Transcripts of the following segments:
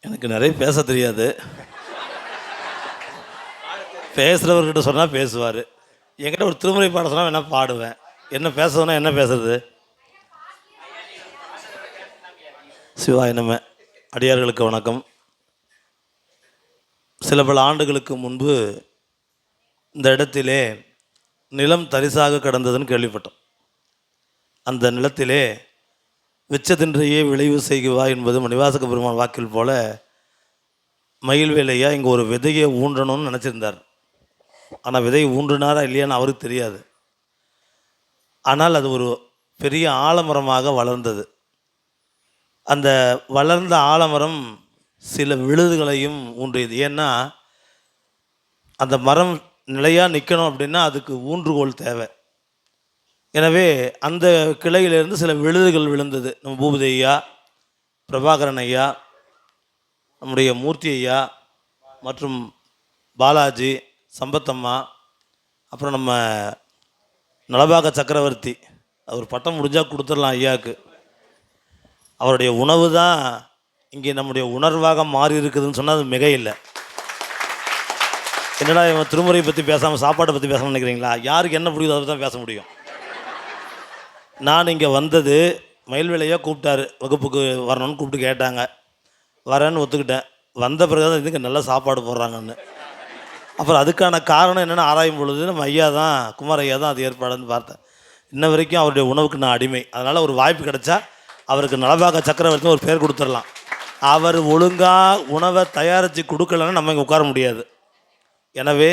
எனக்கு நிறைய பேச தெரியாது. பேசுகிறவர்கிட்ட சொன்னால் பேசுவார். என்கிட்ட ஒரு திருமுறை பாட சொன்னால் வேணால் பாடுவேன். என்ன பேச சொன்னால் என்ன பேசுறது? சிவாய நம. அடியார்களுக்கு வணக்கம். சில பல ஆண்டுகளுக்கு முன்பு இந்த இடத்திலே நிலம் தரிசாக கிடந்ததுன்னு கேள்விப்பட்டோம். அந்த நிலத்திலே விச்சதின்றையே விளைவு செய்குவா என்பது மணிவாசக பெருமான் வாக்கில் போல மயில் வேலையா இங்கே ஒரு விதையை ஊன்றணும்னு நினச்சிருந்தார். ஆனால் விதையை ஊன்றினாரா இல்லையான்னு அவருக்கு தெரியாது. ஆனால் அது ஒரு பெரிய ஆலமரமாக வளர்ந்தது. அந்த வளர்ந்த ஆலமரம் சில விழுதுகளையும் ஊன்றியது. ஏன்னா அந்த மரம் நிலையாக நிற்கணும் அப்படின்னா அதுக்கு ஊன்றுகோல் தேவை. எனவே அந்த கிளையிலிருந்து சில விழுதுகள் விழுந்தது. நம்ம பூபதி ஐயா, பிரபாகரன் ஐயா, நம்முடைய மூர்த்தி ஐயா மற்றும் பாலாஜி, சம்பத்தம்மா, அப்புறம் நம்ம நலபாக சக்கரவர்த்தி, அவர் பட்டம் முடிஞ்சால் கொடுத்துடலாம் ஐயாவுக்கு. அவருடைய உணவு தான் இங்கே நம்முடைய உணர்வாக மாறி இருக்குதுன்னு சொன்னால் அது மிக இல்லை. என்னடா இவன் திருமுறை பற்றி பேசாமல் சாப்பாட்டை பற்றி பேசணும்னு நினைக்கிறீங்களா? யாருக்கு என்ன பிடிக்குதோ அதை தான் பேச முடியும். நான் இங்கே வந்தது மயில் வேலையாக கூப்பிட்டாரு, வகுப்புக்கு வரணும்னு கூப்பிட்டு கேட்டாங்க. வரேன்னு ஒத்துக்கிட்டேன். வந்த பிறகு தான் இதுக்கு நல்ல சாப்பாடு போடுறாங்கன்னு. அப்புறம் அதுக்கான காரணம் என்னென்னு ஆராயும் பொழுது நம்ம ஐயா தான், குமார் ஐயா தான் அது ஏற்பாடுன்னு பார்த்தேன். இன்ன வரைக்கும் அவருடைய உணவுக்கு நான் அடிமை. அதனால் ஒரு வாய்ப்பு கிடைச்சா அவருக்கு நலபாக சக்கரவர்த்தின்னு ஒரு பேர் கொடுத்துடலாம். அவர் ஒழுங்காக உணவை தயாரித்து கொடுக்கலன்னா நம்ம இங்கே உட்கார முடியாது. எனவே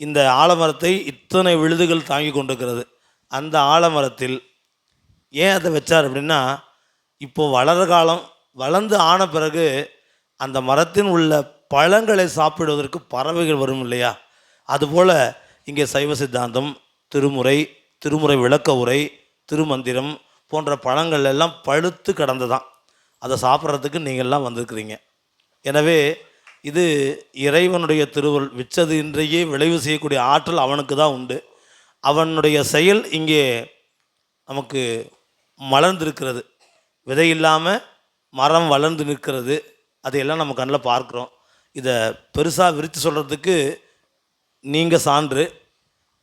இந்த ஆலமரத்தை இத்தனை விழுதுகள் தாங்கி கொண்டிருக்கிறது. அந்த ஆலமரத்தில் ஏன் அதை வச்சார் அப்படின்னா, இப்போது வளர காலம் வளர்ந்து ஆன பிறகு அந்த மரத்தின் உள்ள பழங்களை சாப்பிடுவதற்கு பறவைகள் வரும் இல்லையா? அதுபோல் இங்கே சைவ சித்தாந்தம், திருமுறை, திருமுறை விளக்க உரை, திருமந்திரம் போன்ற பழங்கள் எல்லாம் பழுத்து கிடந்துதான். அதை சாப்பிட்றதுக்கு நீங்கள்லாம் வந்திருக்கிறீங்க. எனவே இது இறைவனுடைய திருவருள். விச்சது இன்றையே விளைவு செய்யக்கூடிய ஆற்றல் அவனுக்கு தான் உண்டு. அவனுடைய செயல் இங்கே நமக்கு மலர்ந்திருக்கிறது. விதை இல்லாமல் மரம் வளர்ந்து நிற்கிறது. அதையெல்லாம் நம்ம கண்ணில் பார்க்குறோம். இதை பெருசாக விரித்து சொல்கிறதுக்கு நீங்கள் சான்று.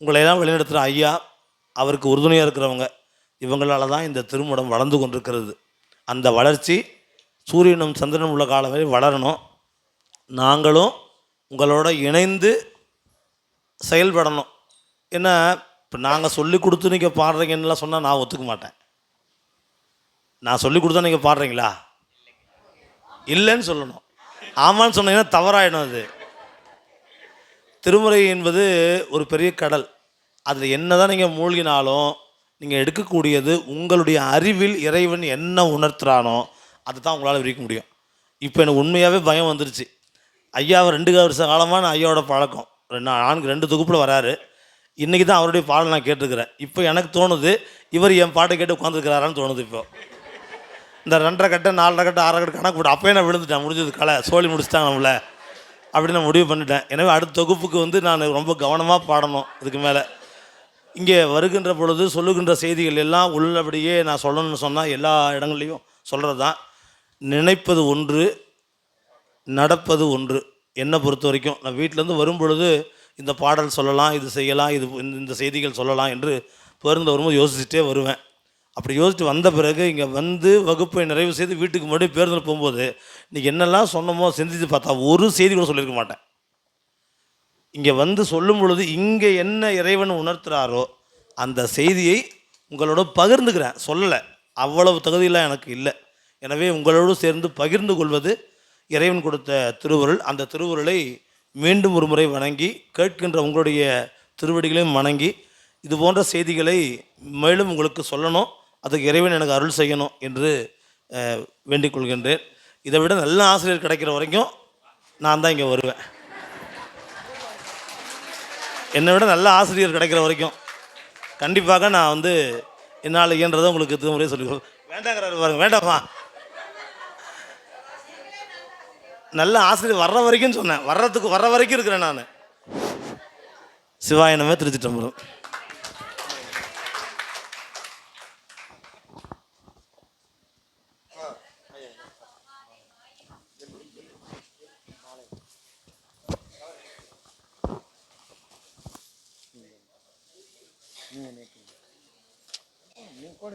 உங்களையெல்லாம் வழிநடத்துகிற ஐயா, அவருக்கு உறுதுணையாக இருக்கிறவங்க, இவங்களால தான் இந்த திருமணம் வளர்ந்து கொண்டிருக்கிறது. அந்த வளர்ச்சி சூரியனும் சந்திரனும் உள்ள காலம் வரை வளரணும். நாங்களும் உங்களோட இணைந்து செயல்படணும். ஏன்னா இப்போ நாங்கள் சொல்லி கொடுத்து நீங்கள் பாடுறீங்கன்னுலாம் சொன்னால் நான் ஒத்துக்க மாட்டேன். நான் சொல்லி கொடுத்தா நீங்கள் பாடுறீங்களா? இல்லைன்னு சொல்லணும். ஆமான்னு சொன்னீங்கன்னா தவறாயிடும். அது திருமுறை என்பது ஒரு பெரிய கடல். அதில் என்ன தான் நீங்கள் மூழ்கினாலும் நீங்கள் எடுக்கக்கூடியது உங்களுடைய அறிவில் இறைவன் என்ன உணர்த்துறானோ அதை தான் உங்களால் விரிக்க முடியும். இப்போ எனக்கு உண்மையாகவே பயம் வந்துருச்சு. ஐயாவை 2 வருஷ காலமாக நான் ஐயாவோட பழக்கம். 2 தொகுப்பில் வராரு. இன்றைக்கி தான் அவருடைய பாடல் நான் கேட்டுருக்கிறேன். இப்போ எனக்கு தோணுது, இவர் என் பாட்டை கேட்டு உட்காந்துருக்கிறாரான்னு தோணுது. இப்போ இந்த 2.5 கட்டை 4.5 கட்டை 6 கட்டை கணக்கு போட்டு அப்போயே நான் விழுந்துட்டேன். முடிஞ்சது, கலை சோழி முடிச்சுட்டாங்க நம்மளை அப்படின்னு நான் முடிவு பண்ணிட்டேன். எனவே அடுத்த தொகுப்புக்கு நான் ரொம்ப கவனமாக பாடணும். இதுக்கு மேலே இங்கே வருகின்ற பொழுது சொல்லுகின்ற செய்திகள் எல்லாம் உள்ளபடியே நான் சொல்லணும்னு சொன்னால் எல்லா இடங்கள்லையும் சொல்கிறது தான். நினைப்பது ஒன்று, நடப்பது ஒன்று. என்னை பொறுத்த வரைக்கும் நான் வீட்டிலேருந்து வரும் பொழுது இந்த பாடல் சொல்லலாம், இது செய்யலாம், இது இந்த செய்திகள் சொல்லலாம் என்று பேருந்து வரும்போது யோசிச்சுட்டே வருவேன். அப்படி யோசிச்சுட்டு வந்த பிறகு இங்கே வந்து வகுப்பை நிறைவு செய்து வீட்டுக்கு மறுபடியும் பேருந்தில் போகும்போது இன்றைக்கி என்னெல்லாம் சொன்னமோ சிந்தித்து பார்த்தா ஒரு செய்தி கூட சொல்லியிருக்க மாட்டேன். இங்கே வந்து சொல்லும் பொழுது இங்கே என்ன இறைவன் உணர்த்துகிறாரோ அந்த செய்தியை உங்களோட பகிர்ந்துக்கிறேன். சொல்லலை, அவ்வளவு தகுதியெல்லாம் எனக்கு இல்லை. எனவே உங்களோடு சேர்ந்து பகிர்ந்து கொள்வது இறைவன் கொடுத்த திருவருள். அந்த திருவருளை மீண்டும் ஒரு முறை வணங்கி கேட்கின்ற உங்களுடைய திருவடிகளையும் வணங்கி இது போன்ற செய்திகளை மேலும் உங்களுக்கு சொல்லணும், அதுக்கு இறைவன் எனக்கு அருள் செய்யணும் என்று வேண்டிக் கொள்கின்றேன். இதை விட நல்ல ஆசிரியர் கிடைக்கிற வரைக்கும் நான் தான் இங்கே வருவேன். என்னை விட நல்ல ஆசிரியர் கிடைக்கிற வரைக்கும் கண்டிப்பாக நான் என்னால் இயன்றதை உங்களுக்கு திருமுறையை சொல்லிக் வேண்டாங்கிறாரு பாருங்க. வேண்டாமா, நல்ல ஆசிரியர் வர்ற வரைக்கும் சொன்னேன். வர்ற வரைக்கும் இருக்கிறேன் நான். சிவாயனமே திருச்சிட்டம்பலம்.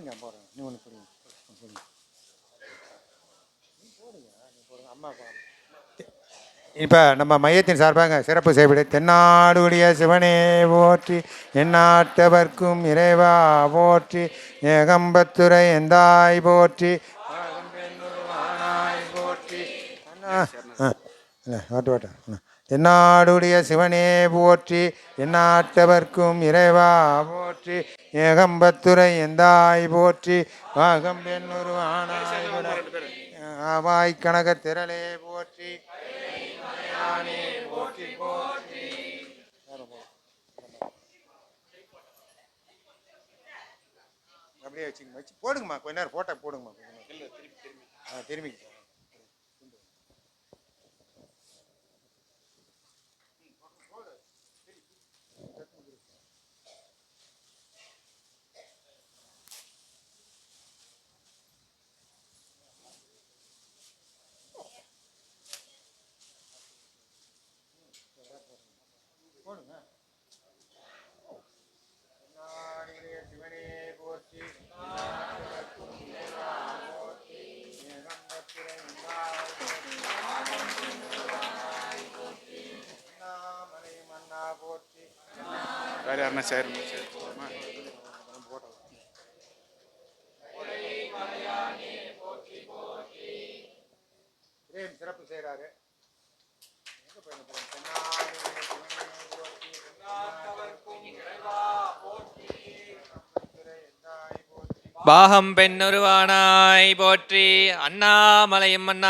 பிடிங்க போடுறேன். நீ ஒன்று பிடிங்க. அம்மா இப்போ நம்ம மையத்தின் சார்பாக சிறப்பு செய்விட தென்னாடுடைய சிவனே போற்றி, எந்நாட்டவர்க்கும் இறைவா போற்றி, ஏகம்பத்துரை எந்தாய் போற்றி, போற்றி. தென்னாடுடைய சிவனே போற்றி, எந்நாட்டவர்க்கும் இறைவா போற்றி, ஏகம்பத்துரை எந்தாய் போற்றி, வாகம்பெண்ணொரு ஆனாய் ஆவாய் கனக திரளே போற்றி, போற்றி போற்றி. அப்படியே வச்சு போடுங்கம்மா, கொஞ்ச நேரம் போட்டோ போடுங்கம்மா. திரும்பி போடுங்க. சிவனே போற்றி, மன்னா போற்றி. வேற யாருன்னா சேர் சிறப்பு செய்கிறாரு. பாகம் பெண்ணுருவானாய் போற்றி, அண்ணாமலையும் அண்ணா